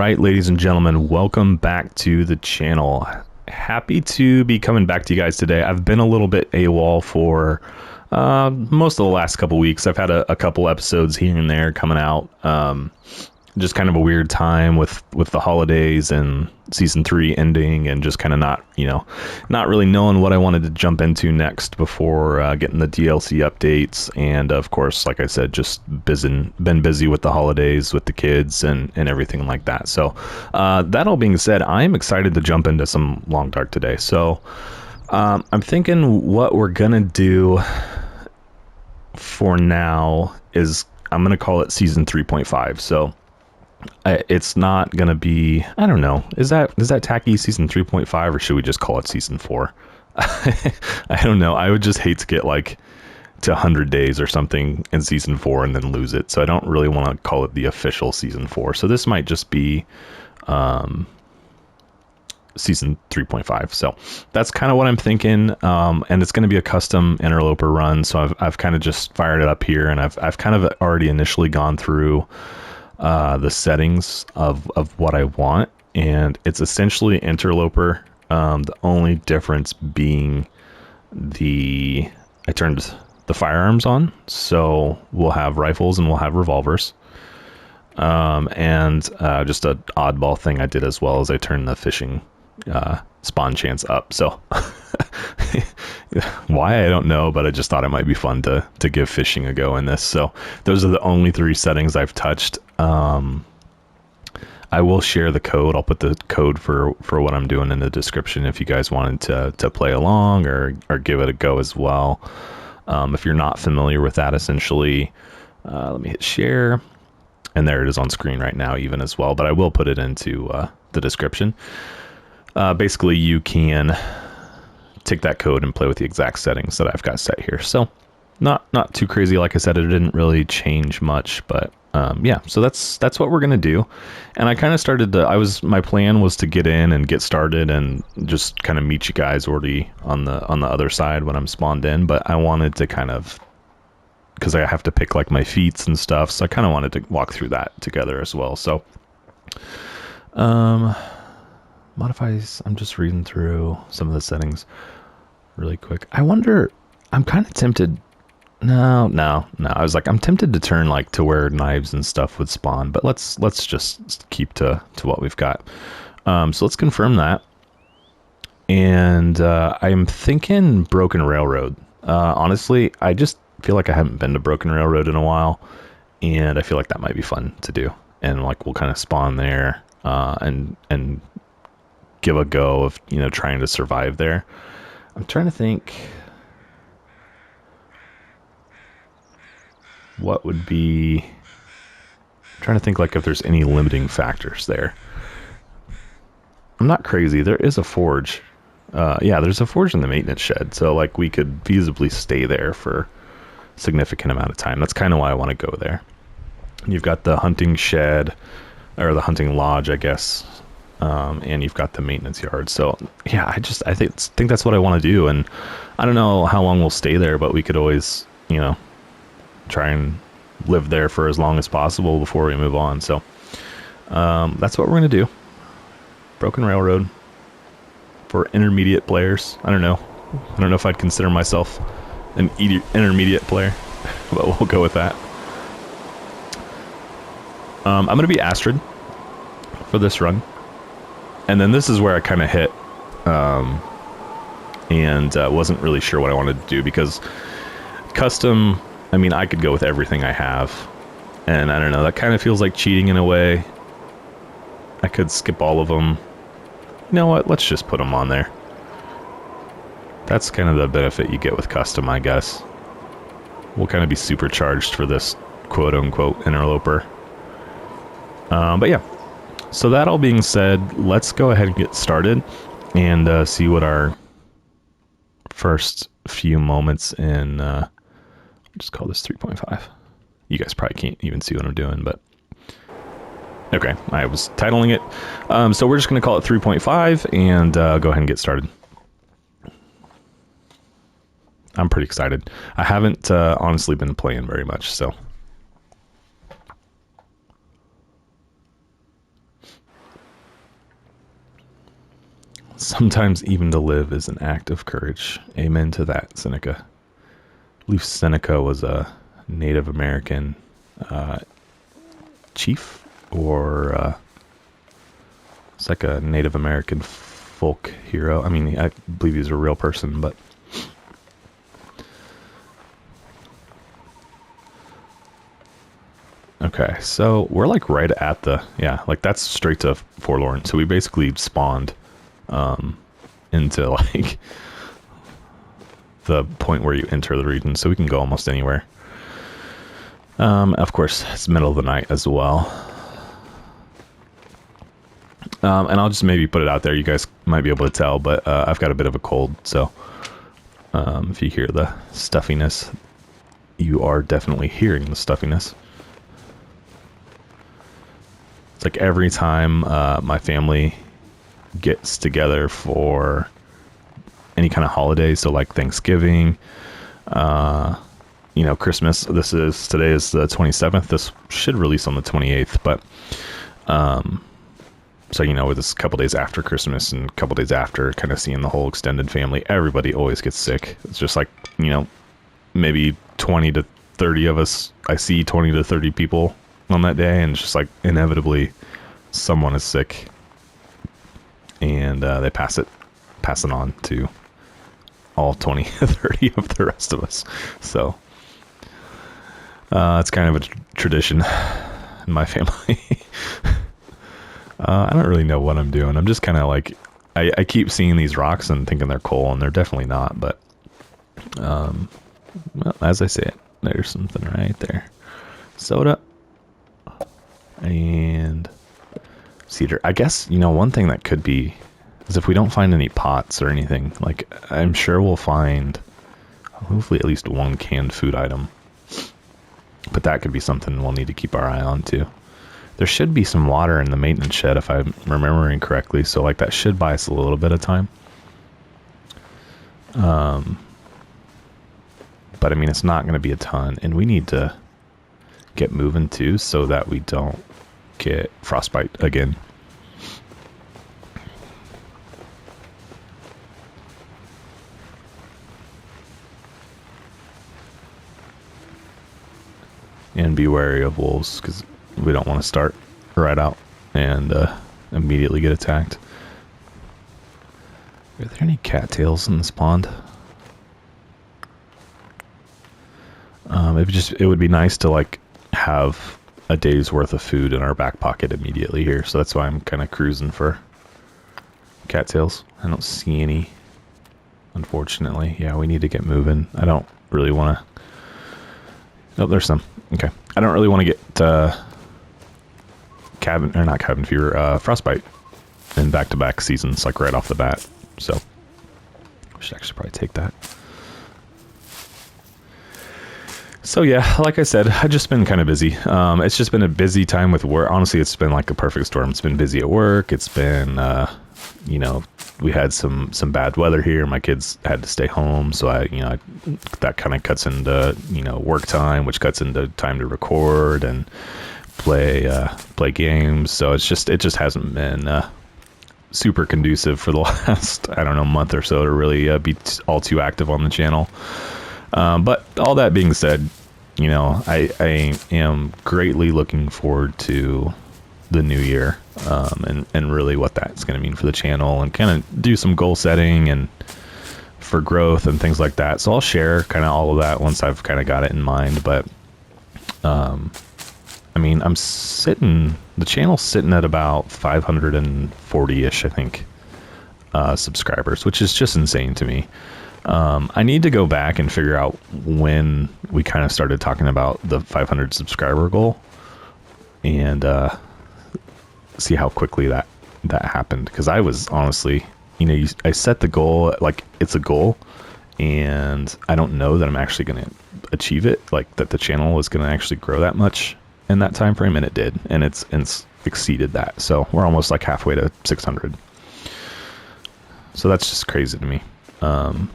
right, ladies and gentlemen, welcome back to the channel. Happy to be coming back to you guys today. I've been a little bit AWOL for most of the last couple weeks. I've had a couple episodes here and there coming out. Just kind of a weird time with the holidays and season 3 ending, and just kind of not really knowing what I wanted to jump into next before getting the DLC updates. And of course, like I said, just been busy with the holidays with the kids and everything like that. So that all being said, I'm excited to jump into some Long Dark today. So I'm thinking what we're gonna do for now is I'm gonna call it season 3.5. So it's not gonna be, I don't know, is that tacky, season 3.5, or should we just call it season 4? I don't know. I would just hate to get like to 100 days or something in season 4 and then lose it. So I don't really want to call it the official season 4. So this might just be season 3.5. So that's kind of what I'm thinking. And it's going to be a custom Interloper run. So I've kind of just fired it up here, and I've kind of already initially gone through the settings of what I want, and it's essentially Interloper. The only difference being I turned the firearms on, so we'll have rifles and we'll have revolvers. And just an oddball thing I did as well is I turned the fishing spawn chance up. So why, I don't know, but I just thought it might be fun to give fishing a go in this. So those are the only 3 settings I've touched. I will share the code. I'll put the code for what I'm doing in the description if you guys wanted to play along or give it a go as well. If you're not familiar with that, essentially, let me hit share, and there it is on screen right now even as well, but I will put it into the description. Basically, you can take that code and play with the exact settings that I've got set here. So not too crazy. Like I said, it didn't really change much, but yeah, so that's what we're gonna do. And I kind of started my plan was to get in and get started and just kind of meet you guys already on the other side when I'm spawned in. But I wanted to kind of, because I have to pick like my feats and stuff, so I kind of wanted to walk through that together as well. So modifies, I'm just reading through some of the settings really quick. I wonder, I'm kind of tempted. No. I was like, I'm tempted to turn like to where knives and stuff would spawn, but let's just keep to what we've got. So let's confirm that. And I'm thinking Broken Railroad. Honestly, I just feel like I haven't been to Broken Railroad in a while, and I feel like that might be fun to do. And like we'll kind of spawn there and give a go of trying to survive there. I'm trying to think what would be, I'm trying to think like if there's any limiting factors there. I'm not crazy. There is a forge. Yeah, there's a forge in the maintenance shed, so like we could feasibly stay there for a significant amount of time. That's kind of why I want to go there. You've got the hunting shed, or the hunting lodge, I guess. And you've got the maintenance yard. So yeah, I think that's what I want to do. And I don't know how long we'll stay there, but we could always, try and live there for as long as possible before we move on. So that's what we're going to do. Broken Railroad for intermediate players. I don't know if I'd consider myself an intermediate player, but we'll go with that. I'm going to be Astrid for this run. And then this is where I kind of hit and wasn't really sure what I wanted to do, because custom, I mean, I could go with everything I have, and I don't know, that kind of feels like cheating in a way. I could skip all of them. You know what, let's just put them on there. That's kind of the benefit you get with custom, I guess. We'll kind of be supercharged for this quote-unquote interloper. But yeah, so that all being said, let's go ahead and get started and see what our first few moments in, just call this 3.5. You guys probably can't even see what I'm doing, but okay, I was titling it. So we're just going to call it 3.5 and go ahead and get started. I'm pretty excited. I haven't honestly been playing very much, so Sometimes even to live is an act of courage. Amen to that, Seneca. I believe Seneca was a Native American chief, or it's like a Native American folk hero. I mean, I believe he's a real person, but okay, so we're like right at the, yeah, like that's straight to Forlorn. So we basically spawned into like the point where you enter the region, so we can go almost anywhere. Of course, it's middle of the night as well. And I'll just maybe put it out there. You guys might be able to tell, but I've got a bit of a cold, so if you hear the stuffiness, you are definitely hearing the stuffiness. It's like every time my family gets together for any kind of holiday, so like Thanksgiving, you know, Christmas. Today is the 27th. This should release on the 28th, but so, you know, with this couple days after Christmas and a couple days after, kind of seeing the whole extended family, everybody always gets sick. It's just like, you know, maybe 20 to 30 of us. I see 20 to 30 people on that day, and it's just like inevitably someone is sick, and they pass it on to all 20 to 30 of the rest of us. So it's kind of a tradition in my family. I don't really know what I'm doing. I'm just kind of like, I keep seeing these rocks and thinking they're coal, and they're definitely not. But well, as I say it, there's something right there. Soda and cedar. I guess, you know, one thing that could be is if we don't find any pots or anything, like I'm sure we'll find hopefully at least one canned food item. But that could be something we'll need to keep our eye on too. There should be some water in the maintenance shed if I'm remembering correctly, so like that should buy us a little bit of time. But I mean, it's not going to be a ton, and we need to get moving too so that we don't get frostbite again. And be wary of wolves, because we don't want to start right out and immediately get attacked. Are there any cattails in this pond? It would be nice to like have a day's worth of food in our back pocket immediately here, so that's why I'm kind of cruising for cattails. I don't see any, unfortunately. Yeah, we need to get moving. I don't really want to. Oh, there's some. Okay, I don't really want to get cabin fever, frostbite in back-to-back seasons, like right off the bat. So I should actually probably take that. So yeah, like I said, I've just been kind of busy. It's just been a busy time with work. Honestly, it's been like a perfect storm. It's been busy at work. It's been, you know, we had some bad weather here. My kids had to stay home, so that kind of cuts into, you know, work time, which cuts into time to record and play games. So it just hasn't been super conducive for the last, I don't know, month or so to really be all too active on the channel. But all that being said, you know, I am greatly looking forward to the new year, and really what that's going to mean for the channel, and kind of do some goal setting and for growth and things like that. So I'll share kind of all of that once I've kind of got it in mind. But I mean, the channel's sitting at about 540-ish, I think, subscribers, which is just insane to me. I need to go back and figure out when we kind of started talking about the 500 subscriber goal, and see how quickly that happened. Because I was honestly, you know, I set the goal, like it's a goal, and I don't know that I'm actually going to achieve it, like that the channel is going to actually grow that much in that time frame, and it did, and it's exceeded that. So we're almost like halfway to 600. So that's just crazy to me.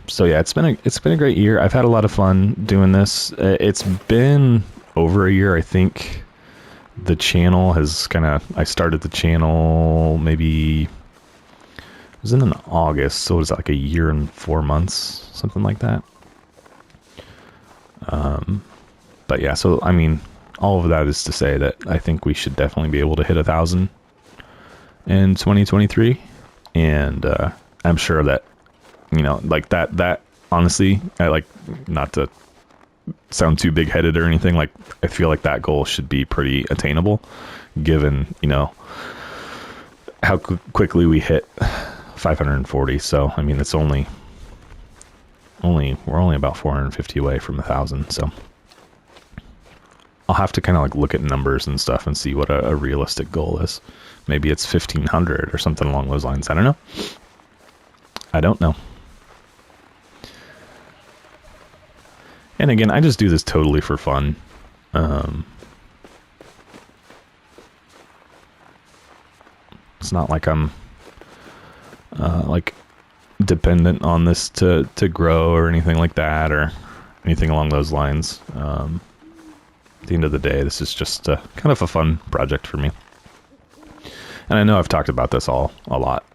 So yeah, it's been a great year. I've had a lot of fun doing this. It's been over a year, I think. The channel has I started the channel maybe, it was in August, so it was like a year and 4 months, something like that. But yeah, so I mean, all of that is to say that I think we should definitely be able to hit 1,000 in 2023, and I'm sure that, you know, like that honestly, I like, not to sound too big-headed or anything, like I feel like that goal should be pretty attainable, given, you know, how quickly we hit 540. So I mean, it's only we're only about 450 away from 1,000. So I'll have to kind of like look at numbers and stuff and see what a realistic goal is. Maybe it's 1,500 or something along those lines. I don't know. And again, I just do this totally for fun. It's not like I'm like dependent on this to grow or anything like that, or anything along those lines. At the end of the day, this is just kind of a fun project for me. And I know I've talked about this a lot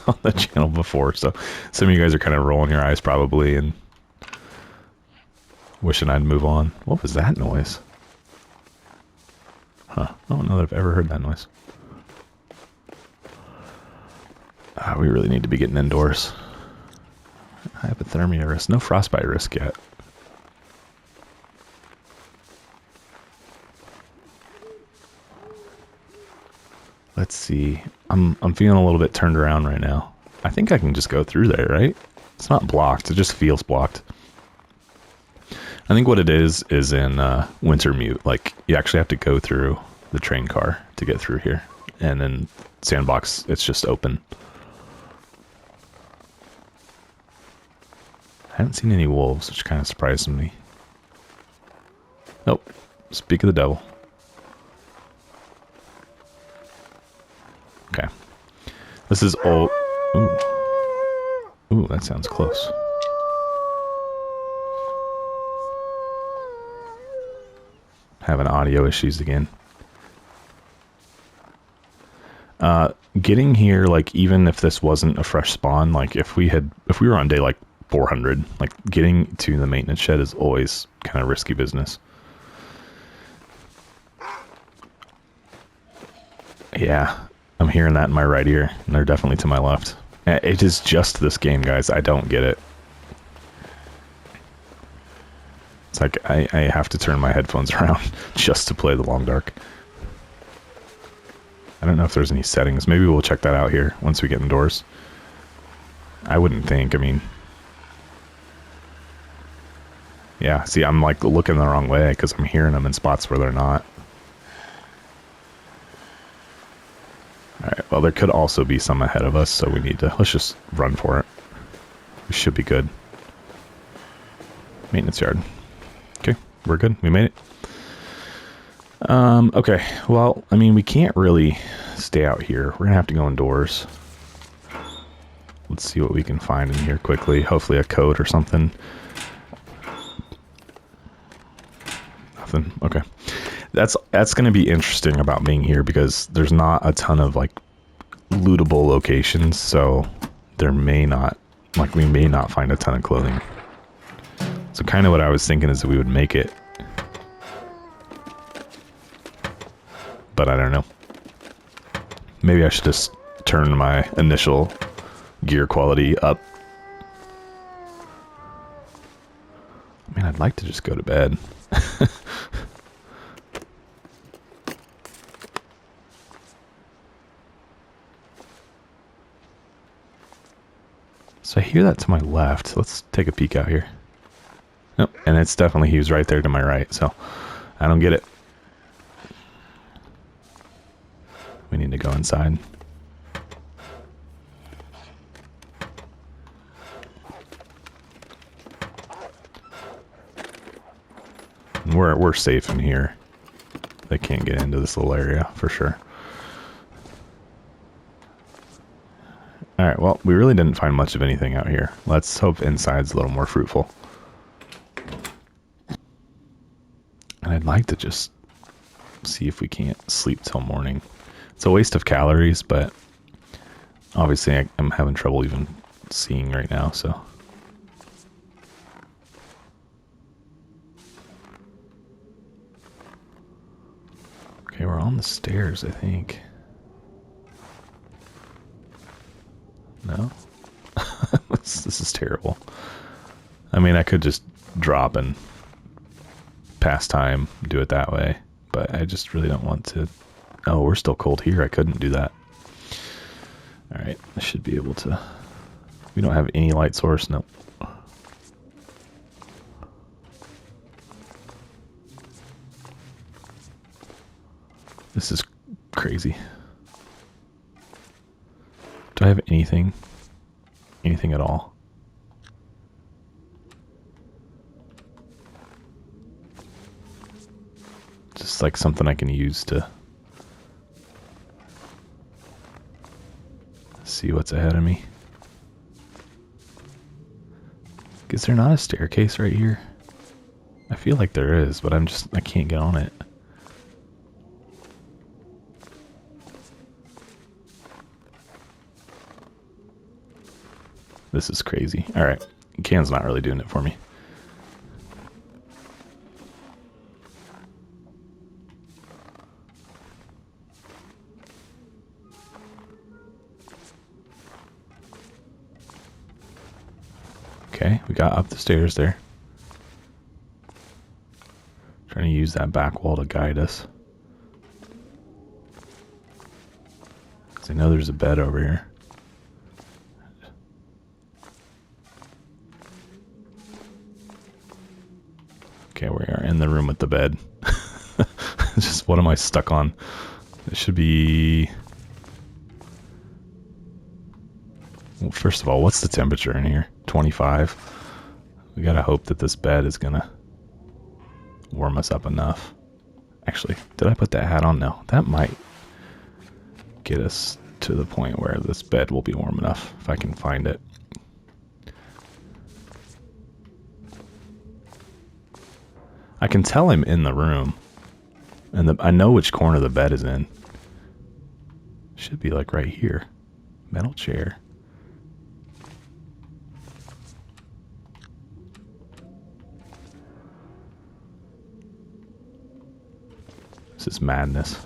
on the channel before, so some of you guys are kind of rolling your eyes probably and wishing I'd move on. What was that noise? Huh. I don't know that I've ever heard that noise. We really need to be getting indoors. Hypothermia risk. No frostbite risk yet. Let's see. I'm feeling a little bit turned around right now. I think I can just go through there, right? It's not blocked. It just feels blocked. I think what it is in Wintermute, like you actually have to go through the train car to get through here. And then Sandbox, it's just open. I haven't seen any wolves, which kind of surprised me. Nope. Speak of the devil. Okay. This is old. Ooh. Ooh, that sounds close. Having audio issues again. Getting here, like, even if this wasn't a fresh spawn, like if we were on day like 400, like getting to the maintenance shed is always kind of risky business. Yeah, I'm hearing that in my right ear, and they're definitely to my left. It is just this game, guys. I don't get it. It's like I have to turn my headphones around just to play the Long Dark. I don't know if there's any settings. Maybe we'll check that out here once we get indoors. I wouldn't think. I mean, yeah, see, I'm like looking the wrong way because I'm hearing them in spots where they're not. Alright, well, there could also be some ahead of us, so we need to, let's just run for it. We should be good. Maintenance yard. Okay, we're good. We made it. Okay, well, I mean, we can't really stay out here. We're gonna have to go indoors. Let's see what we can find in here quickly. Hopefully a code or something. Nothing. Okay. That's going to be interesting about being here because there's not a ton of like lootable locations, so there may not, like, we may not find a ton of clothing. So kind of what I was thinking is that we would make it, but I don't know. Maybe I should just turn my initial gear quality up. I mean, I'd like to just go to bed. So I hear that to my left. Let's take a peek out here. Nope, and it's definitely, he was right there to my right, so I don't get it. We need to go inside. We're safe in here. They can't get into this little area for sure. Alright, well, we really didn't find much of anything out here. Let's hope inside's a little more fruitful. And I'd like to just see if we can't sleep till morning. It's a waste of calories, but Obviously, I'm having trouble even seeing right now, so. Okay, we're on the stairs, I think. No? This is terrible. I mean, I could just drop and pass time, do it that way, but I just really don't want to. Oh, we're still cold here. I couldn't do that. Alright, I should be able to. We don't have any light source. Nope. This is crazy. Do I have anything? Anything at all? Just like something I can use to see what's ahead of me. Is there not a staircase right here? I feel like there is, but I can't get on it. This is crazy. Alright, can's not really doing it for me. Okay, we got up the stairs there. Trying to use that back wall to guide us. Because I know there's a bed over here. Okay, we are in the room with the bed. Just what am I stuck on? It should be... Well, first of all, what's the temperature in here? 25. We gotta hope that this bed is gonna warm us up enough. Actually, did I put that hat on? No. That might get us to the point where this bed will be warm enough, if I can find it. I can tell I'm in the room. And I know which corner the bed is in. Should be like right here. Metal chair. This is madness.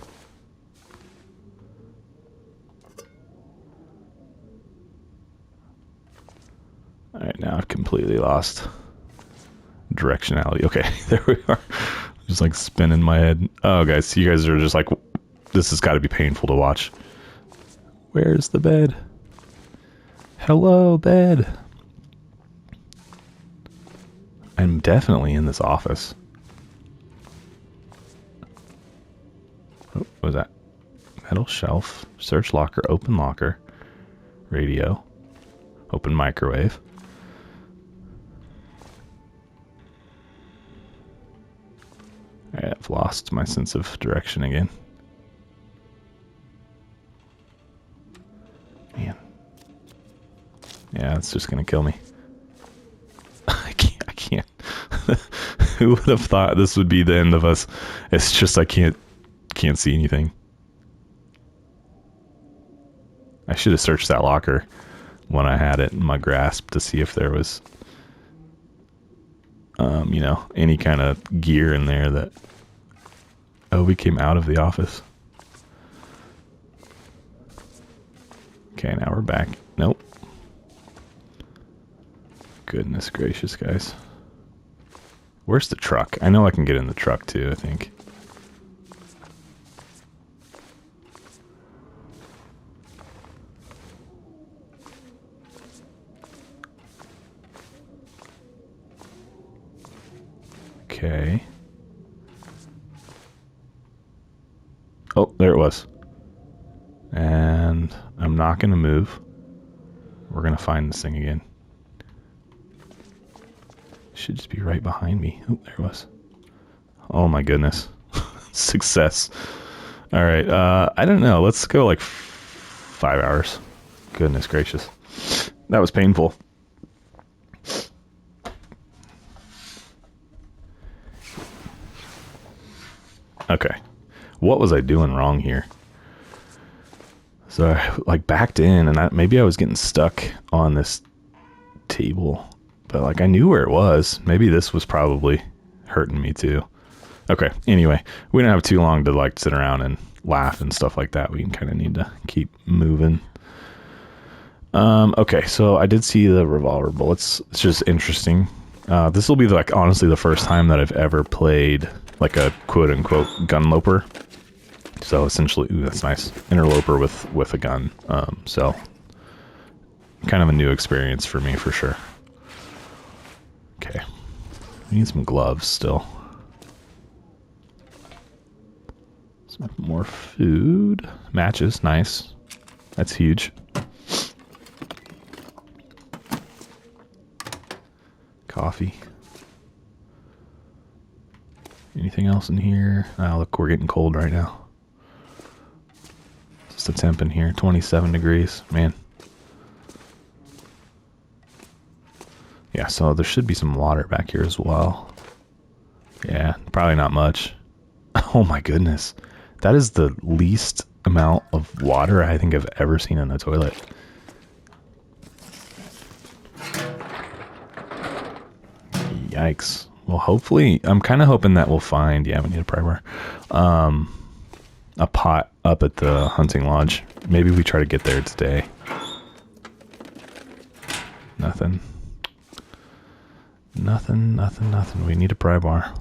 Alright, now I've completely lost directionality. Okay, there we are. Just like spinning my head. Oh, guys, you guys are just like, this has got to be painful to watch. Where's the bed? Hello, bed. I'm definitely in this office. Oh, what was that? Metal shelf, search locker, open locker, radio, open microwave. Alright, I've lost my sense of direction again. Man. Yeah, it's just gonna kill me. I can't. Who would have thought this would be the end of us? It's just I can't see anything. I should have searched that locker when I had it in my grasp to see if there was you know, any kind of gear in there that... Oh, we came out of the office. Okay, now we're back. Nope. Goodness gracious, guys. Where's the truck? I know I can get in the truck too, I think. Okay. Oh, there it was. And I'm not going to move. We're going to find this thing again. Should just be right behind me. Oh, there it was. Oh my goodness. Success. All right. I don't know. Let's go like 5 hours. Goodness gracious. That was painful. Okay. What was I doing wrong here? So I like backed in, and maybe I was getting stuck on this table, but like I knew where it was. Maybe this was probably hurting me too. Okay, anyway, we don't have too long to like sit around and laugh and stuff like that. We kind of need to keep moving. Okay, so I did see the revolver bullets. It's just interesting. This will be like honestly the first time that I've ever played like a quote unquote gunloper. So essentially, ooh, that's nice. Interloper with a gun. So kind of a new experience for me for sure. Okay, we need some gloves still. Some more food. Matches, nice. That's huge. Coffee. Anything else in here? Oh, look, we're getting cold right now. Just the temp in here, 27 degrees, man. Yeah, so there should be some water back here as well. Yeah, probably not much. Oh my goodness. That is the least amount of water I think I've ever seen in a toilet. Yikes. Well, hopefully, I'm kind of hoping that we'll find, yeah, we need a pry bar, a pot up at the hunting lodge. Maybe we try to get there today. Nothing. Nothing, nothing, nothing. We need a pry bar.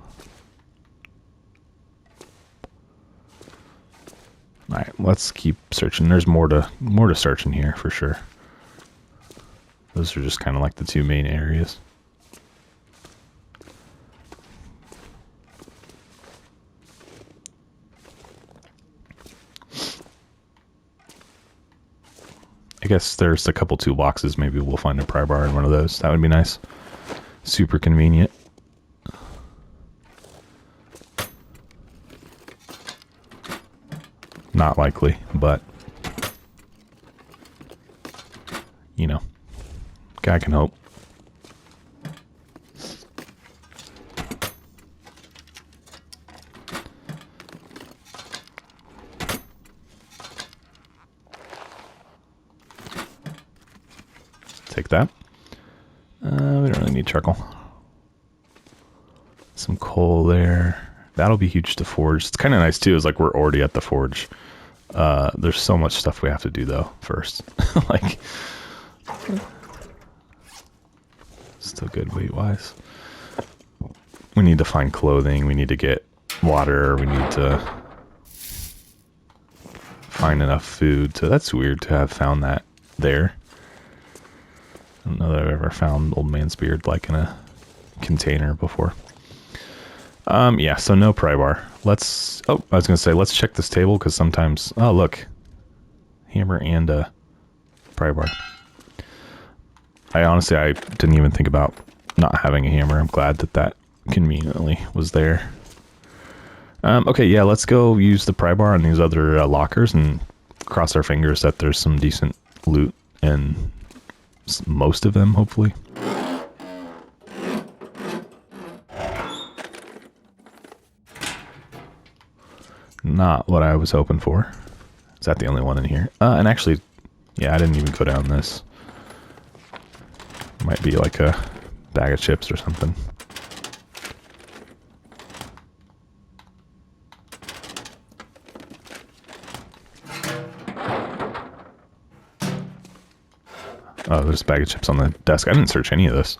Alright, let's keep searching. There's more to search in here for sure. Those are just kind of like the two main areas. I guess there's a couple toolboxes. Maybe we'll find a pry bar in one of those. That would be nice. Super convenient. Not likely, but you know, guy can hope. Take that. We don't really need charcoal. Some coal there. That'll be huge to forge. It's kind of nice too. Is like we're already at the forge. There's so much stuff we have to do though first. Like, still good weight wise. We need to find clothing. We need to get water. We need to find enough food. So that's weird to have found that there. I don't know that I've ever found Old Man's Beard like in a container before. Yeah, so no pry bar. Let's, oh, I was going to say, let's check this table because sometimes, oh, look. Hammer and a pry bar. I didn't even think about not having a hammer. I'm glad that that conveniently was there. Okay, yeah, let's go use the pry bar on these other lockers and cross our fingers that there's some decent loot in most of them, hopefully. Not what I was hoping for. Is that the only one in here? And actually, yeah, I didn't even go down this. Might be like a bag of chips or something. Oh, there's a bag of chips on the desk. I didn't search any of this.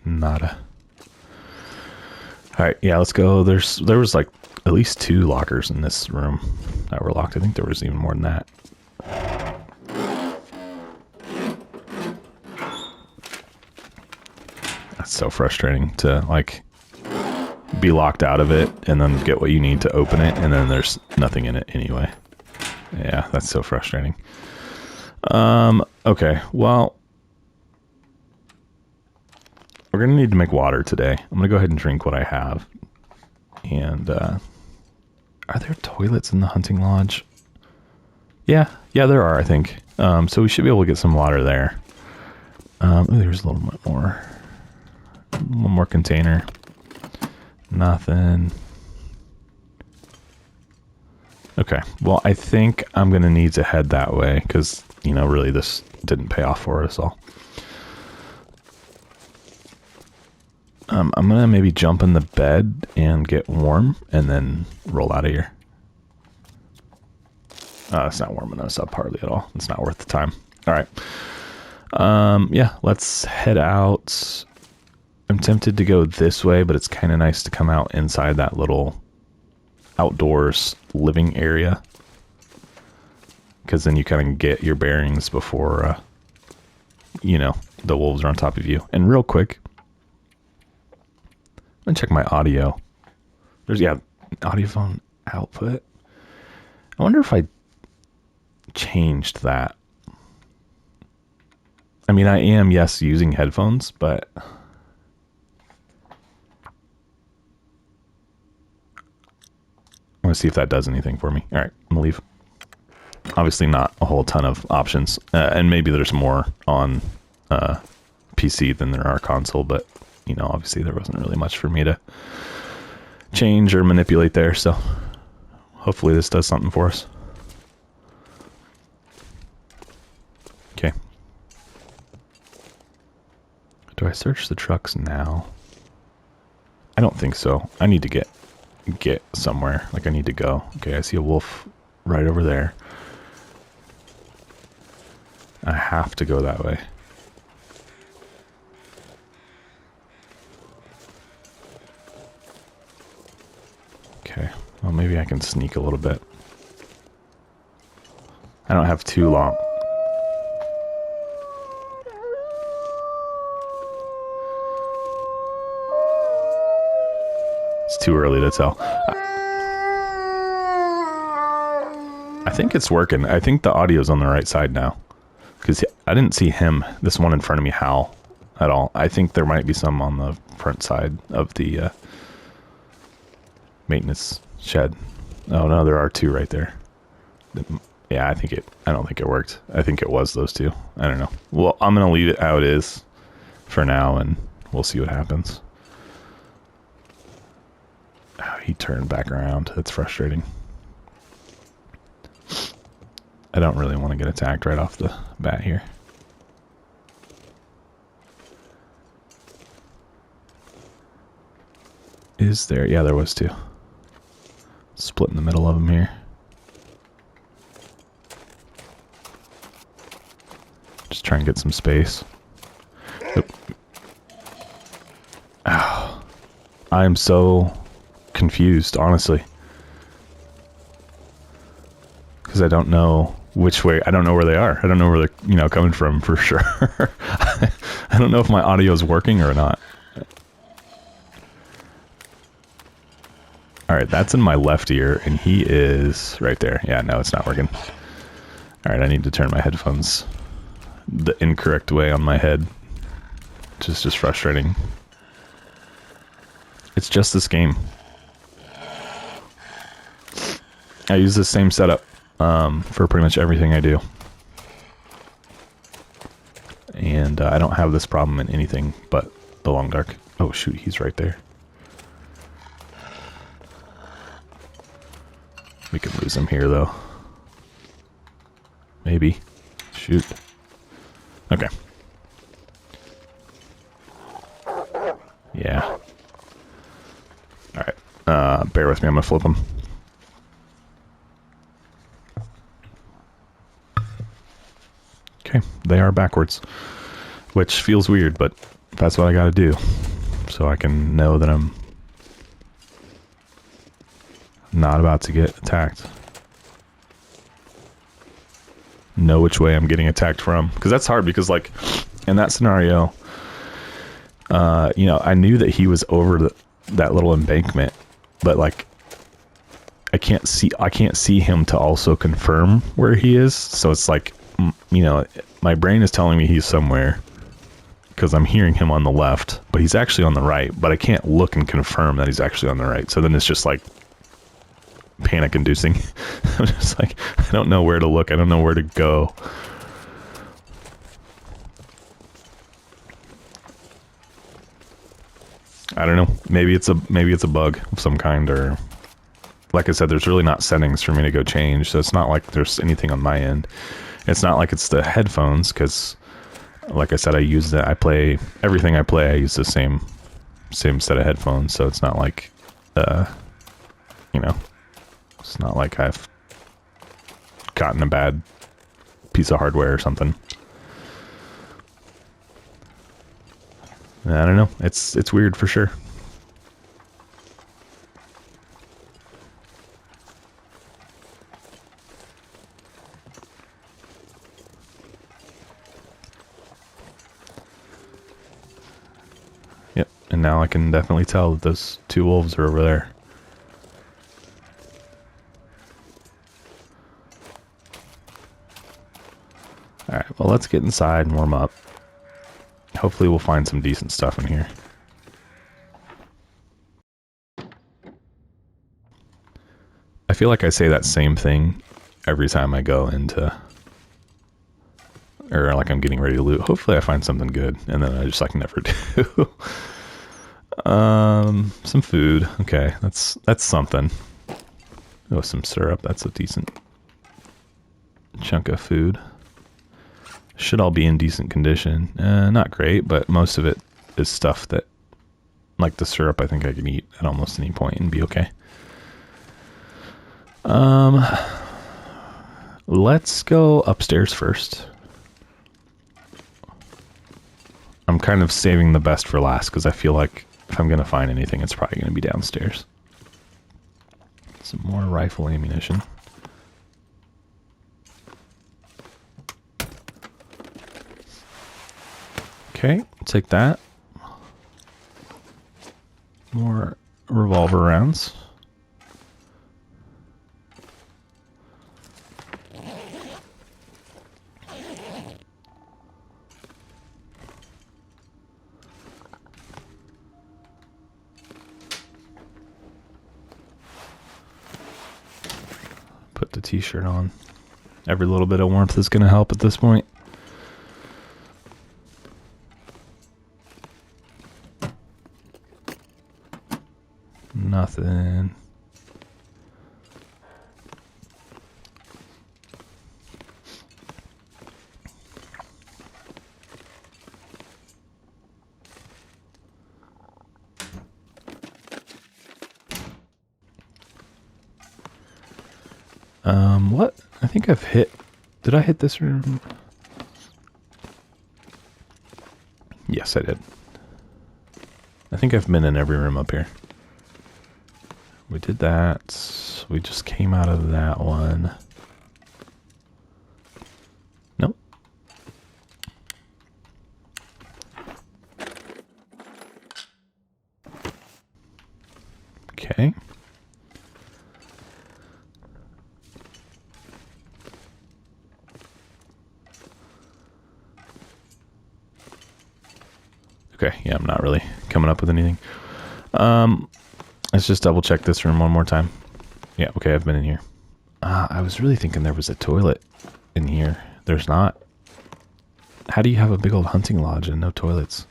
Nada. All right, yeah, let's go. There was like at least 2 lockers in this room that were locked. I think there was even more than that. That's so frustrating to like be locked out of it and then get what you need to open it and then there's nothing in it anyway. Yeah, that's so frustrating. Okay, well, we're going to need to make water today. I'm going to go ahead and drink what I have. And, are there toilets in the hunting lodge? Yeah, there are, I think. So we should be able to get some water there. Ooh, there's a little bit more. One more container. Nothing. Okay, well, I think I'm going to need to head that way because, you know, really this didn't pay off for us all. I'm going to maybe jump in the bed and get warm and then roll out of here. It's not warm enough up hardly at all. It's not worth the time. All right. Yeah, let's head out. I'm tempted to go this way, but it's kind of nice to come out inside that little outdoors living area. Because then you kind of get your bearings before, you know, the wolves are on top of you. And real quick, I'm going to check my audio. There's, yeah, audio phone output. I wonder if I changed that. I mean, I am, yes, using headphones, but I want to see if that does anything for me. All right, I'm gonna leave. Obviously not a whole ton of options, and maybe there's more on PC than there are console, but, you know, obviously there wasn't really much for me to change or manipulate there, so hopefully this does something for us. Okay. Do I search the trucks now? I don't think so. I need to get somewhere. Like, I need to go. Okay, I see a wolf right over there. I have to go that way. Okay, well, maybe I can sneak a little bit. I don't have too long. It's too early to tell. I think it's working. I think the audio's on the right side now. Because I didn't see him, this one in front of me, howl at all. I think there might be some on the front side of the maintenance shed. Oh no, there are two right there. Yeah, I don't think it worked. I think it was those two. I don't know. Well, I'm going to leave it how it is for now, and we'll see what happens. Oh, he turned back around. That's frustrating. I don't really want to get attacked right off the bat here. Is there? Yeah, there was two. Split in the middle of them here. Just try and get some space. Oop. Oh, I am so confused, honestly. Because I don't know which way. I don't know where they are. I don't know where they're, you know, coming from for sure. I don't know if my audio is working or not. All right, that's in my left ear, and he is right there. Yeah, no, it's not working. All right, I need to turn my headphones the incorrect way on my head. Which is just frustrating. It's just this game. I use the same setup for pretty much everything I do. And I don't have this problem in anything but the Long Dark. Oh shoot, he's right there. We could lose him here though. Maybe. Shoot. Okay. Yeah. Alright. Bear with me, I'm gonna flip him. Okay, they are backwards. Which feels weird, but that's what I gotta do. So I can know that I'm not about to get attacked. Know which way I'm getting attacked from. Because that's hard, because, like, in that scenario, you know, I knew that he was over that little embankment, but, like, I can't see him to also confirm where he is. So it's like, you know, my brain is telling me he's somewhere because I'm hearing him on the left, but he's actually on the right, but I can't look and confirm that he's actually on the right. So then it's just like panic inducing. I'm just like, I don't know where to look. I don't know where to go. I don't know. Maybe it's a bug of some kind, or like I said, there's really not settings for me to go change, so it's not like there's anything on my end. It's not like it's the headphones, because like I said, I use that. I play everything I play. I use the same set of headphones, so it's not like, you know, it's not like I've gotten a bad piece of hardware or something. I don't know. It's weird for sure. Yep, and now I can definitely tell that those two wolves are over there. Alright, well, let's get inside and warm up. Hopefully we'll find some decent stuff in here. I feel like I say that same thing every time I go into... or like I'm getting ready to loot. Hopefully I find something good, and then I just like never do. Some food. Okay, that's something. Oh, some syrup. That's a decent chunk of food. Should all be in decent condition. Not great, but most of it is stuff that, like the syrup, I think I can eat at almost any point and be okay. Let's go upstairs first. I'm kind of saving the best for last, because I feel like if I'm going to find anything, it's probably going to be downstairs. Some more rifle ammunition. Okay, I'll take that. More revolver rounds. Put the t-shirt on. Every little bit of warmth is going to help at this point. Nothing. What? I think I've hit... Did I hit this room? Yes, I did. I think I've been in every room up here. We did that. We just came out of that one. Nope. Okay. Okay, yeah, I'm not really coming up with anything. Let's just double check this room one more time. Yeah, okay, I've been in here. I was really thinking there was a toilet in here. There's not. How do you have a big old hunting lodge and no toilets?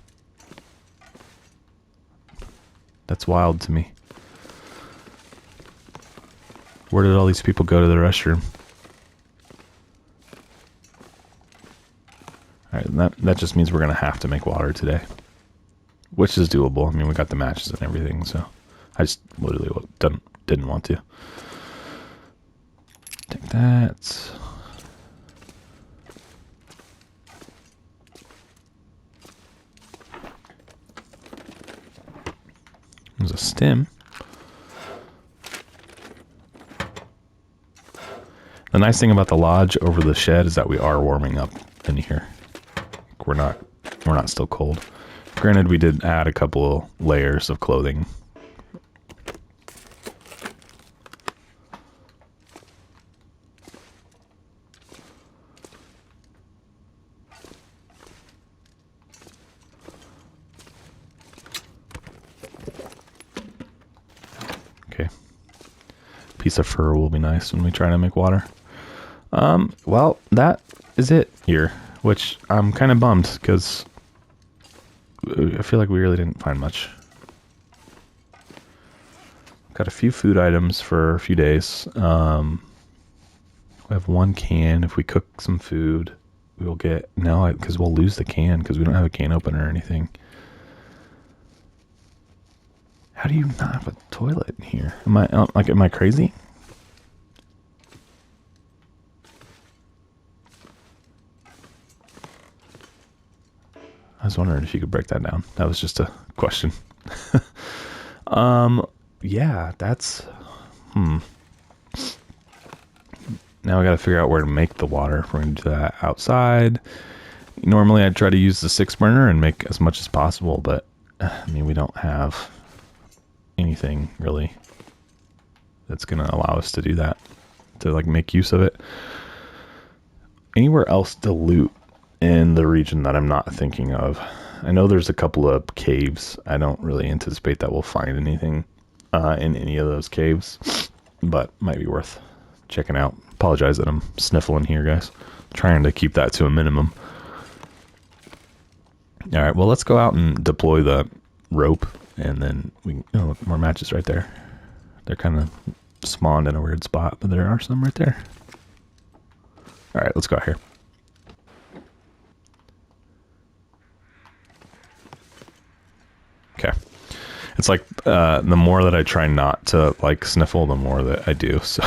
That's wild to me. Where did all these people go to the restroom? Alright, that just means we're going to have to make water today. Which is doable. I mean, we got the matches and everything, so I just literally didn't want to. Take that. There's a stem. The nice thing about the lodge over the shed is that we are warming up in here. We're not still cold. Granted, we did add a couple layers of clothing. Okay. Piece of fur will be nice when we try to make water. Well, that is it here, which I'm kind of bummed because I feel like we really didn't find much. Got a few food items for a few days. We have one can. If we cook some food, we'll get... No, because we'll lose the can because we don't have a can opener or anything. How do you not have a toilet in here? Am I crazy? I was wondering if you could break that down. That was just a question. Yeah, that's... Now I gotta figure out where to make the water. We're gonna do that outside. Normally I'd try to use the 6 burner and make as much as possible, but I mean, we don't have anything really that's gonna allow us to do that, to like make use of it. Anywhere else to loot in the region that I'm not thinking of? I know there's a couple of caves. I don't really anticipate that we'll find anything in any of those caves, but might be worth checking out. Apologize that I'm sniffling here, guys. Trying to keep that to a minimum. All right, well, let's go out and deploy the rope, and then we look, more matches right there. They're kind of spawned in a weird spot, but there are some right there. All right, let's go out here. Okay. It's like the more that I try not to like sniffle, the more that I do. So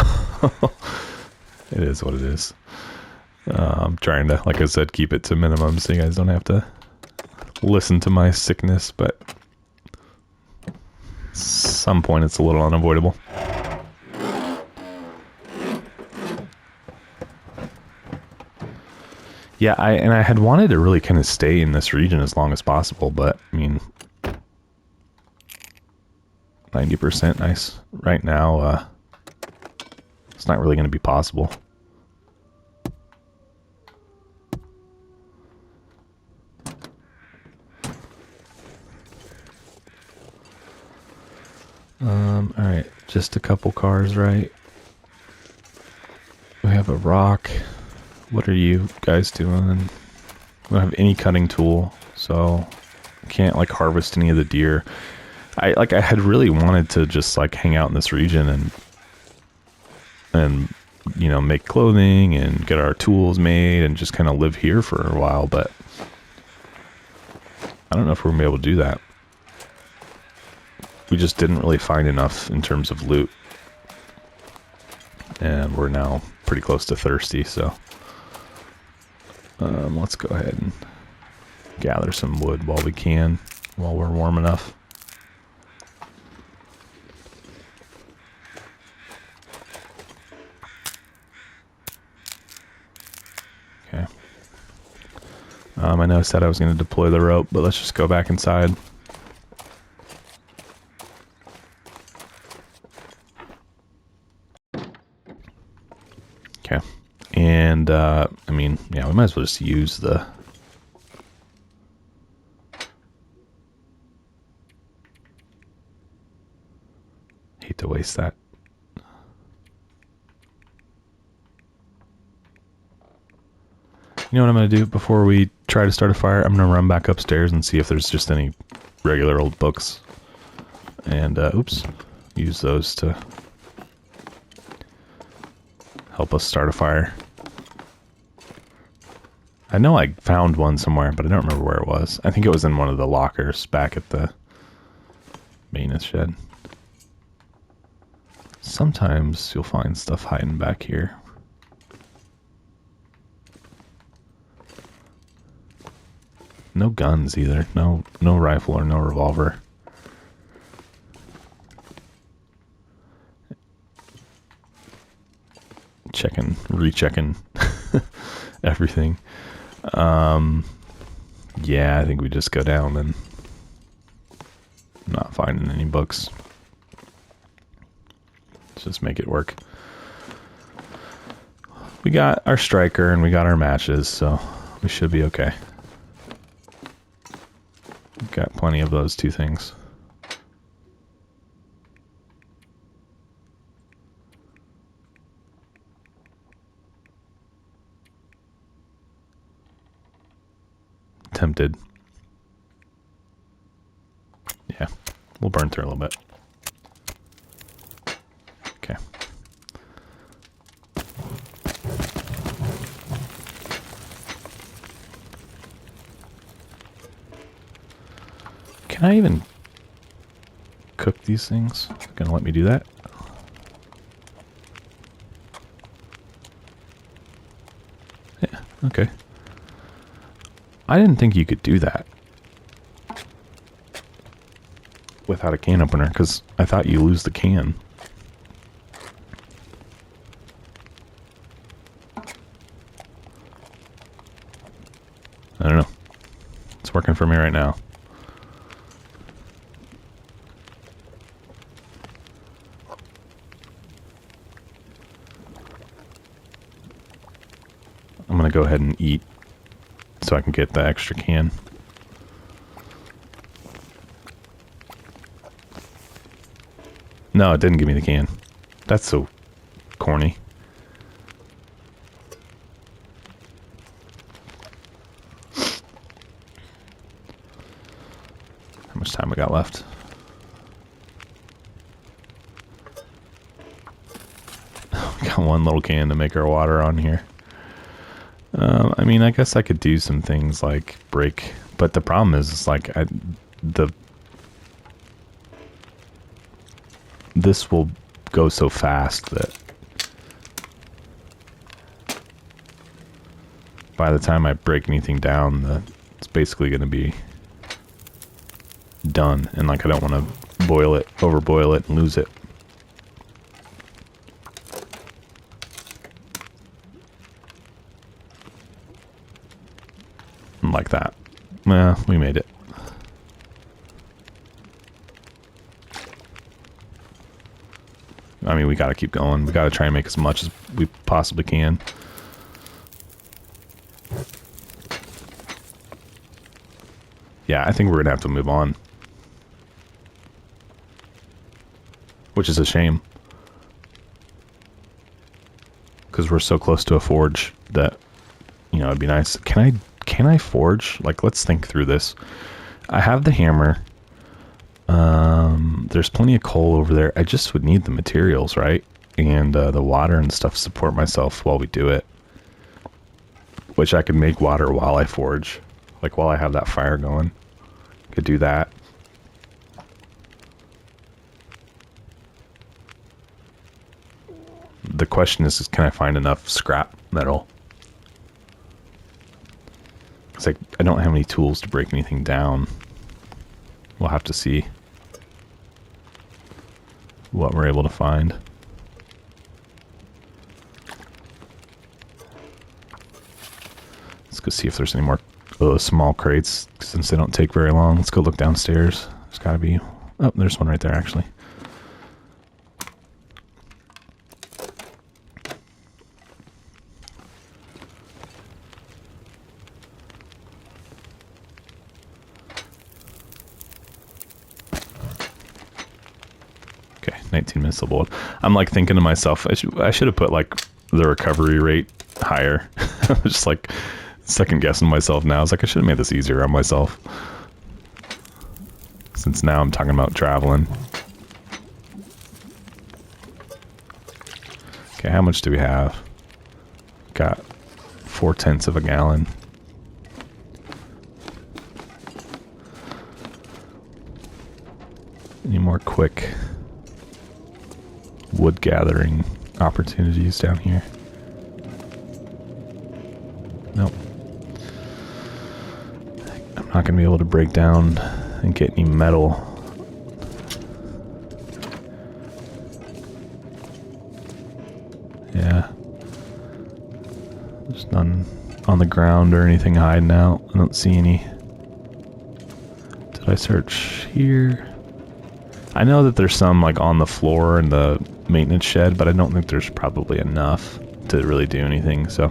it is what it is. I'm trying to, like I said, keep it to minimum so you guys don't have to listen to my sickness, but at some point it's a little unavoidable. Yeah, I had wanted to really kind of stay in this region as long as possible, but I mean, 90% nice right now. It's not really going to be possible. All right, just a couple cars, right? We have a rock. What are you guys doing? We don't have any cutting tool, so can't like harvest any of the deer. I had really wanted to just like hang out in this region and you know, make clothing and get our tools made and just kind of live here for a while, but I don't know if we're gonna be able to do that. We just didn't really find enough in terms of loot, and we're now pretty close to thirsty, so let's go ahead and gather some wood while we can, while we're warm enough. Okay. I know I said I was going to deploy the rope, but let's just go back inside. Okay. And, I mean, yeah, we might as well just use the... Hate to waste that. You know what I'm going to do before we try to start a fire? I'm going to run back upstairs and see if there's just any regular old books. And, oops, use those to help us start a fire. I know I found one somewhere, but I don't remember where it was. I think it was in one of the lockers back at the maintenance shed. Sometimes you'll find stuff hiding back here. No guns either. No rifle or no revolver. Rechecking everything. Yeah, I think we just go down and not finding any books. Let's just make it work. We got our striker and we got our matches, so we should be okay. We've got plenty of those two things. tempted. Yeah, we'll burn through a little bit. Okay. Can I even cook these things? Gonna let me do that? Yeah, okay. I didn't think you could do that without a can opener, because I thought you lose the can. I don't know. It's working for me right now. I'm gonna go ahead and eat so I can get the extra can. No, it didn't give me the can. That's so corny. How much time we got left? We got one little can to make our water on here. I mean, I guess I could do some things like break, but the problem is like this will go so fast that by the time I break anything down, it's basically going to be done. And like, I don't want to boil it, overboil it, and lose it. Like that. Yeah, we made it. I mean, we gotta keep going. We gotta try and make as much as we possibly can. Yeah, I think we're gonna have to move on. Which is a shame. Because we're so close to a forge that, you know, it'd be nice. Can I forge? Like, let's think through this. I have the hammer. There's plenty of coal over there. I just would need the materials, right? And the water and stuff to support myself while we do it. Which I could make water while I forge. Like, while I have that fire going. Could do that. The question is can I find enough scrap metal? It's like, I don't have any tools to break anything down. We'll have to see what we're able to find. Let's go see if there's any more small crates, since they don't take very long. Let's go look downstairs. There's gotta be... Oh, there's one right there, actually. Okay, 19 minutes of bold. I'm like thinking to myself, I should have put like the recovery rate higher. I was just like second guessing myself now. I was like, I should have made this easier on myself. Since now I'm talking about traveling. Okay, how much do we have? Got 4/10 of a gallon. Any more quick wood gathering opportunities down here? Nope. I'm not gonna be able to break down and get any metal. Yeah. There's none on the ground or anything hiding out. I don't see any. Did I search here? I know that there's some like on the floor in the maintenance shed, but I don't think there's probably enough to really do anything. So,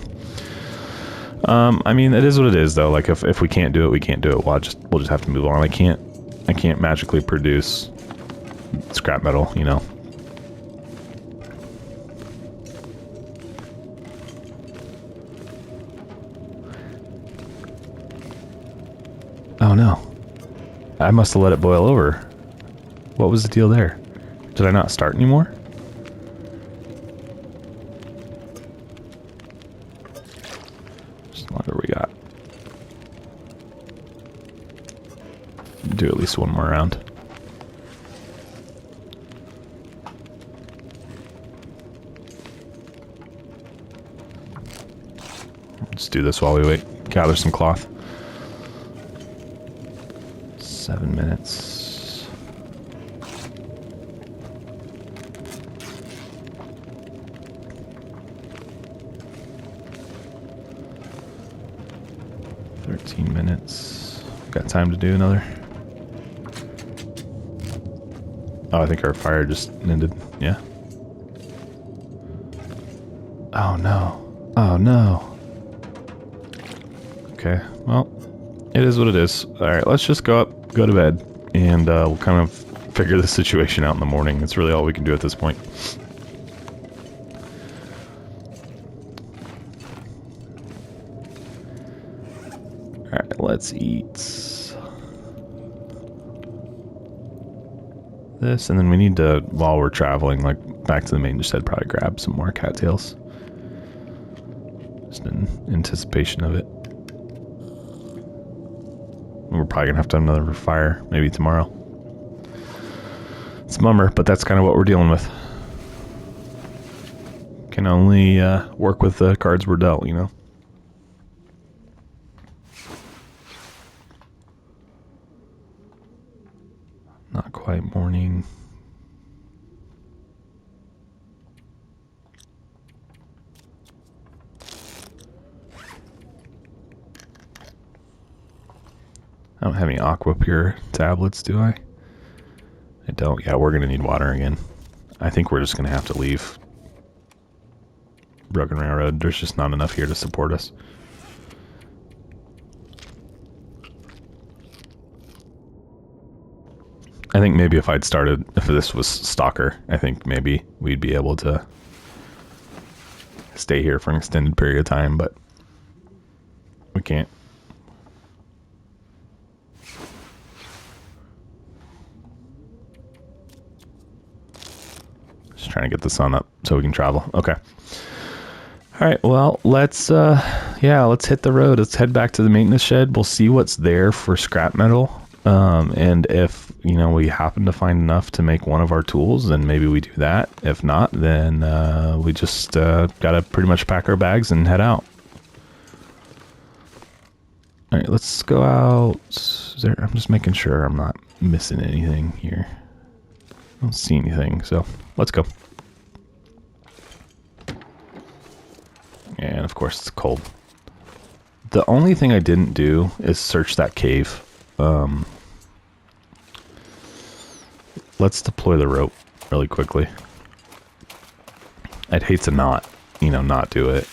I mean, it is what it is, though. Like, if we can't do it, we can't do it. We'll just have to move on. I can't magically produce scrap metal, you know. I must have let it boil over. What was the deal there? Did I not start anymore? Just wonder we got. Do at least one more round. Let's do this while we wait. Gather some cloth. 7 minutes. $13 Got time to do another. Oh, I think our fire just ended. Yeah. Oh no. Oh no. Okay, well, it is what it is. Alright, let's just go up, go to bed, and we'll kind of figure the situation out in the morning. That's really all we can do at this point. Alright, let's eat this, and then we need to, while we're traveling, like, back to the main shed, probably grab some more cattails. Just in anticipation of it. We're probably gonna have to have another fire, maybe tomorrow. It's a bummer, but that's kind of what we're dealing with. Can only work with the cards we're dealt, you know? Not quite morning. I don't have any Aqua Pure tablets, do I? I don't. Yeah, we're going to need water again. I think we're just going to have to leave Broken Railroad. There's just not enough here to support us. I think maybe if I'd started, if this was Stalker, I think maybe we'd be able to stay here for an extended period of time, but we can't. Trying to get the sun up so we can travel. Okay. All right. Well, let's hit the road. Let's head back to the maintenance shed. We'll see what's there for scrap metal. And if, we happen to find enough to make one of our tools, then maybe we do that. If not, then we just gotta pretty much pack our bags and head out. All right, let's go out. I'm just making sure I'm not missing anything here. I don't see anything, so let's go. And of course it's cold. The only thing I didn't do is search that cave. Let's deploy the rope really quickly. I'd hate to not do it.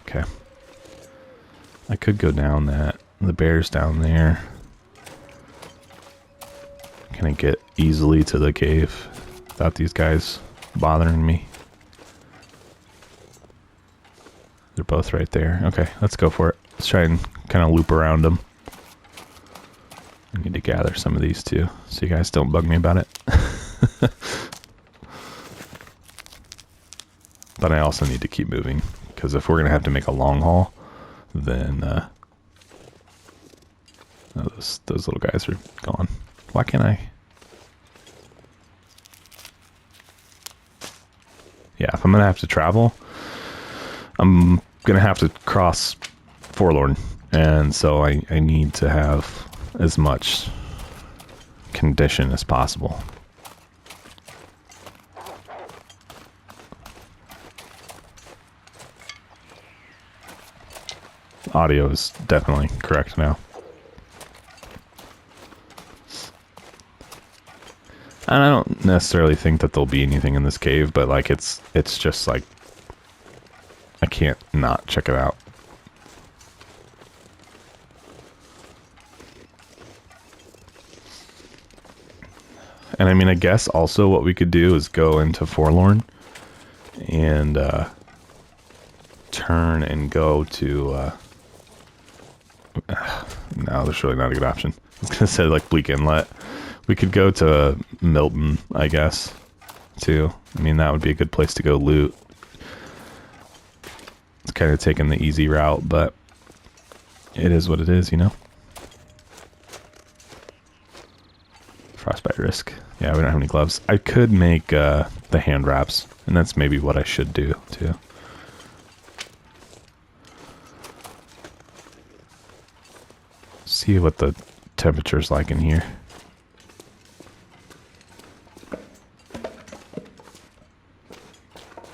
Okay. I could go down that. The bear's down there. Can I get easily to the cave without these guys bothering me? They're both right there. Okay, let's go for it. Let's try and kind of loop around them. I need to gather some of these too, so you guys don't bug me about it. But I also need to keep moving, because if we're going to have to make a long haul, then those little guys are gone. Why can't I? Yeah, if I'm going to have to travel, I'm going to have to cross Forlorn. And so I need to have as much condition as possible. Audio is definitely correct now. And I don't necessarily think that there'll be anything in this cave, but like it's just like I can't not check it out. And I mean, I guess also what we could do is go into Forlorn and turn and go to No, that's really not a good option. I was gonna say like Bleak Inlet. We could go to Milton, I guess, too. I mean, that would be a good place to go loot. It's kind of taking the easy route, but it is what it is, you know? Frostbite risk. Yeah, we don't have any gloves. I could make the hand wraps, and that's maybe what I should do, too. See what the temperature's like in here.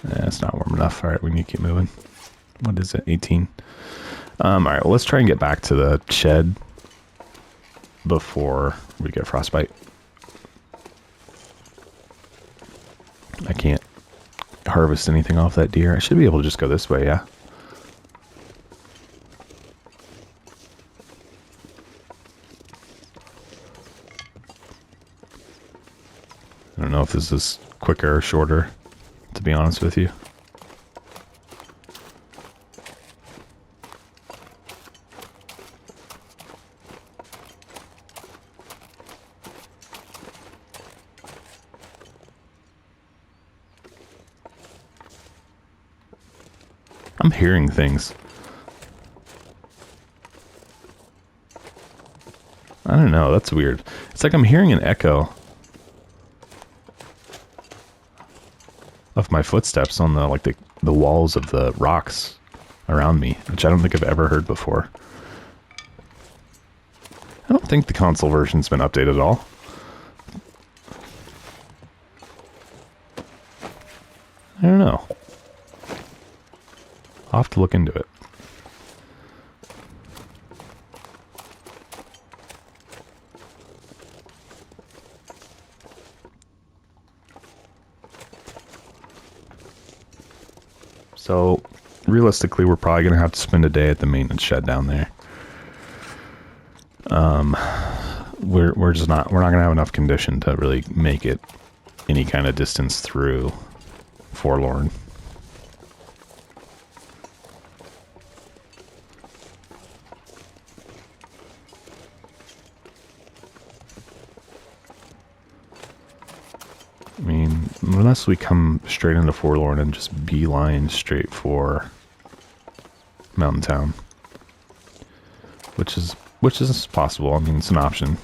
It's not warm enough. Alright, we need to keep moving. What is it? 18. Alright, well, let's try and get back to the shed before we get frostbite. I can't harvest anything off that deer. I should be able to just go this way, yeah. I don't know if this is quicker or shorter, to be honest with you. I'm hearing things. I don't know, that's weird. It's like I'm hearing an echo of my footsteps on the walls of the rocks around me, which I don't think I've ever heard before. I don't think the console version's been updated at all. I don't know. I'll have to look into it. So, realistically, we're probably going to have to spend a day at the maintenance shed down there. We're not going to have enough condition to really make it any kind of distance through Forlorn. I mean, unless we come straight into Forlorn and just beeline straight for Mountain Town, which is possible. I mean, it's an option.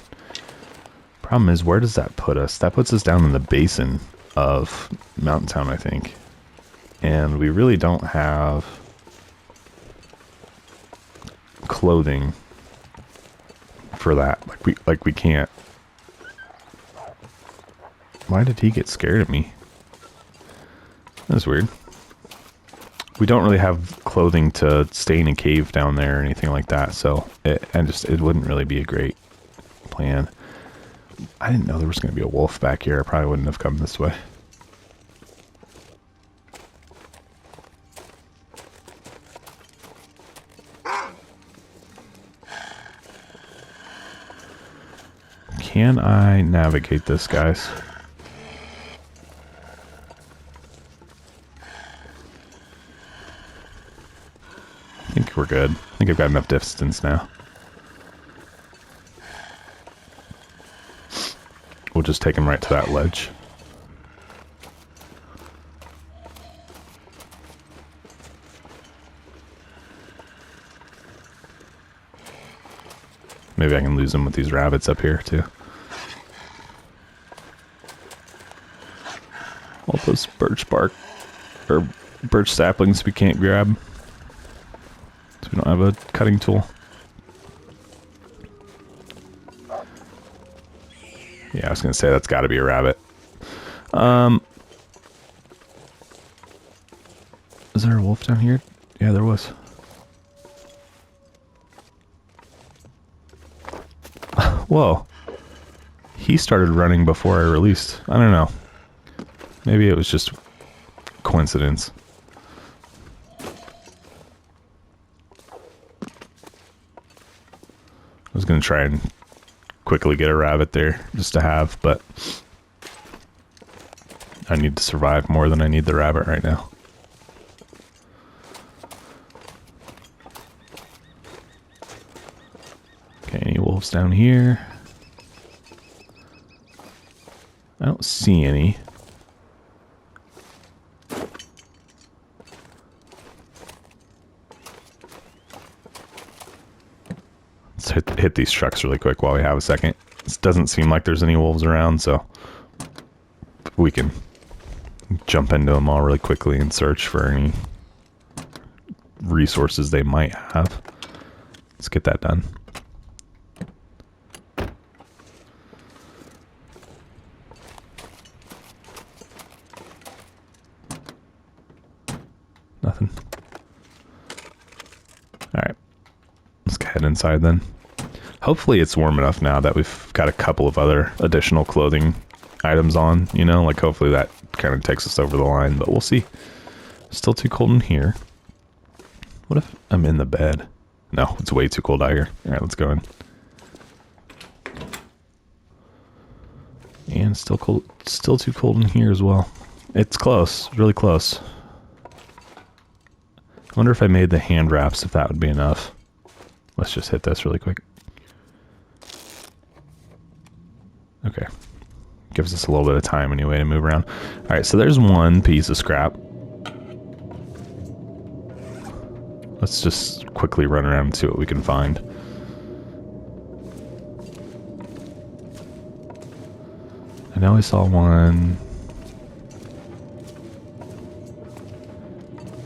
Problem is, where does that put us? That puts us down in the basin of Mountain Town, I think, and we really don't have clothing for that. Like we can't. Why did he get scared of me? That's weird. We don't really have clothing to stay in a cave down there or anything like that, so it wouldn't really be a great plan. I didn't know there was going to be a wolf back here. I probably wouldn't have come this way. Can I navigate this, guys? I think we're good. I think I've got enough distance now. We'll just take him right to that ledge. Maybe I can lose him with these rabbits up here, too. All those birch bark, or birch saplings we can't grab. So we don't have a cutting tool. Yeah, I was gonna say that's gotta be a rabbit. Is there a wolf down here? Yeah, there was. Whoa. He started running before I released. I don't know. Maybe it was just coincidence. I was gonna try and quickly get a rabbit there just to have, but I need to survive more than I need the rabbit right now. Okay, wolves down here. I don't see any. Let's hit these trucks really quick while we have a second. It doesn't seem like there's any wolves around, so we can jump into them all really quickly and search for any resources they might have. Let's get that done. Nothing. Alright. Let's go ahead inside then. Hopefully it's warm enough now that we've got a couple of other additional clothing items on, you know, like hopefully that kind of takes us over the line, but we'll see. Still too cold in here. What if I'm in the bed? No, it's way too cold out here. Alright, let's go in. And still cold, still too cold in here as well. It's close, really close. I wonder if I made the hand wraps, if that would be enough. Let's just hit this really quick. Okay. Gives us a little bit of time anyway to move around. Alright, so there's one piece of scrap. Let's just quickly run around and see what we can find. I know I saw one.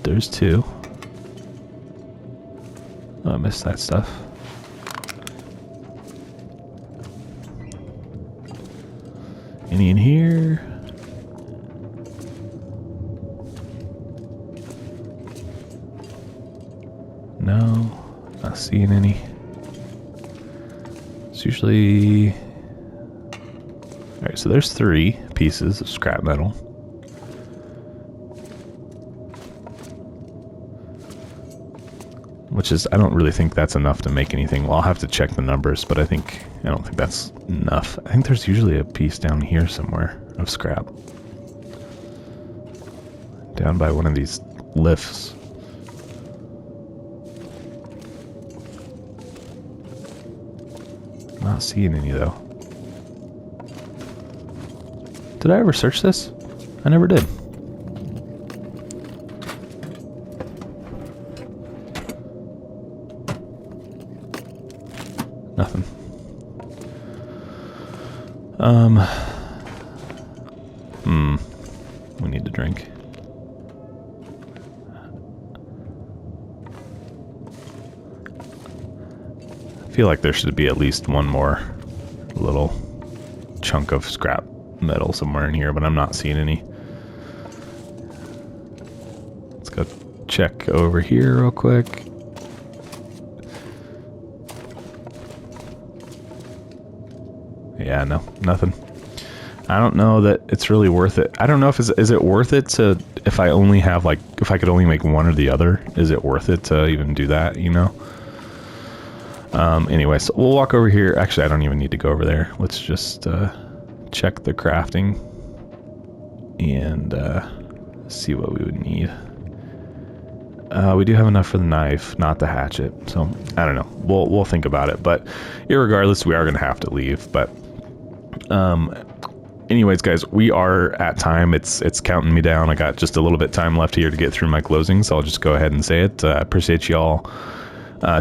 There's two. Oh, I missed that stuff. Any in here? No, not seeing any. It's usually... Alright, so there's 3 pieces of scrap metal. Which is, I don't really think that's enough to make anything. Well, I'll have to check the numbers, but I don't think that's enough. I think there's usually a piece down here somewhere of scrap. Down by one of these lifts. Not seeing any though. Did I ever search this? I never did. Nothing. We need to drink. I feel like there should be at least one more little chunk of scrap metal somewhere in here, but I'm not seeing any. Let's go check over here real quick. Yeah, no, nothing. I don't know that it's really worth it. I don't know if is it worth it to, if I only have like, if I could only make one or the other, is it worth it to even do that, you know? Anyway, so we'll walk over here. Actually, I don't even need to go over there. Let's just check the crafting and see what we would need. We do have enough for the knife, not the hatchet. So I don't know. We'll think about it. But irregardless, we are going to have to leave. But anyways, guys, we are at time. It's counting me down. I got just a little bit time left here to get through my closing, so I'll just go ahead and say it. I appreciate y'all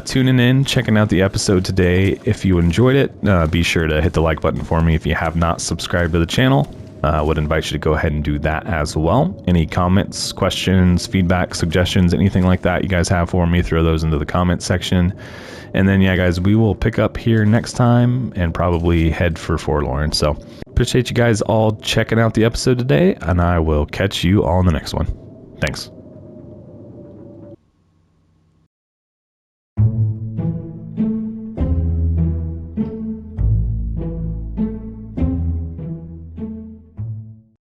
tuning in, checking out the episode today. If you enjoyed it, be sure to hit the like button for me. If you have not subscribed to the channel, I would invite you to go ahead and do that as well. Any comments, questions, feedback, suggestions, anything like that you guys have for me, throw those into the comment section. And then, yeah, guys, we will pick up here next time and probably head for Forlorn. So appreciate you guys all checking out the episode today, and I will catch you all in the next one. Thanks.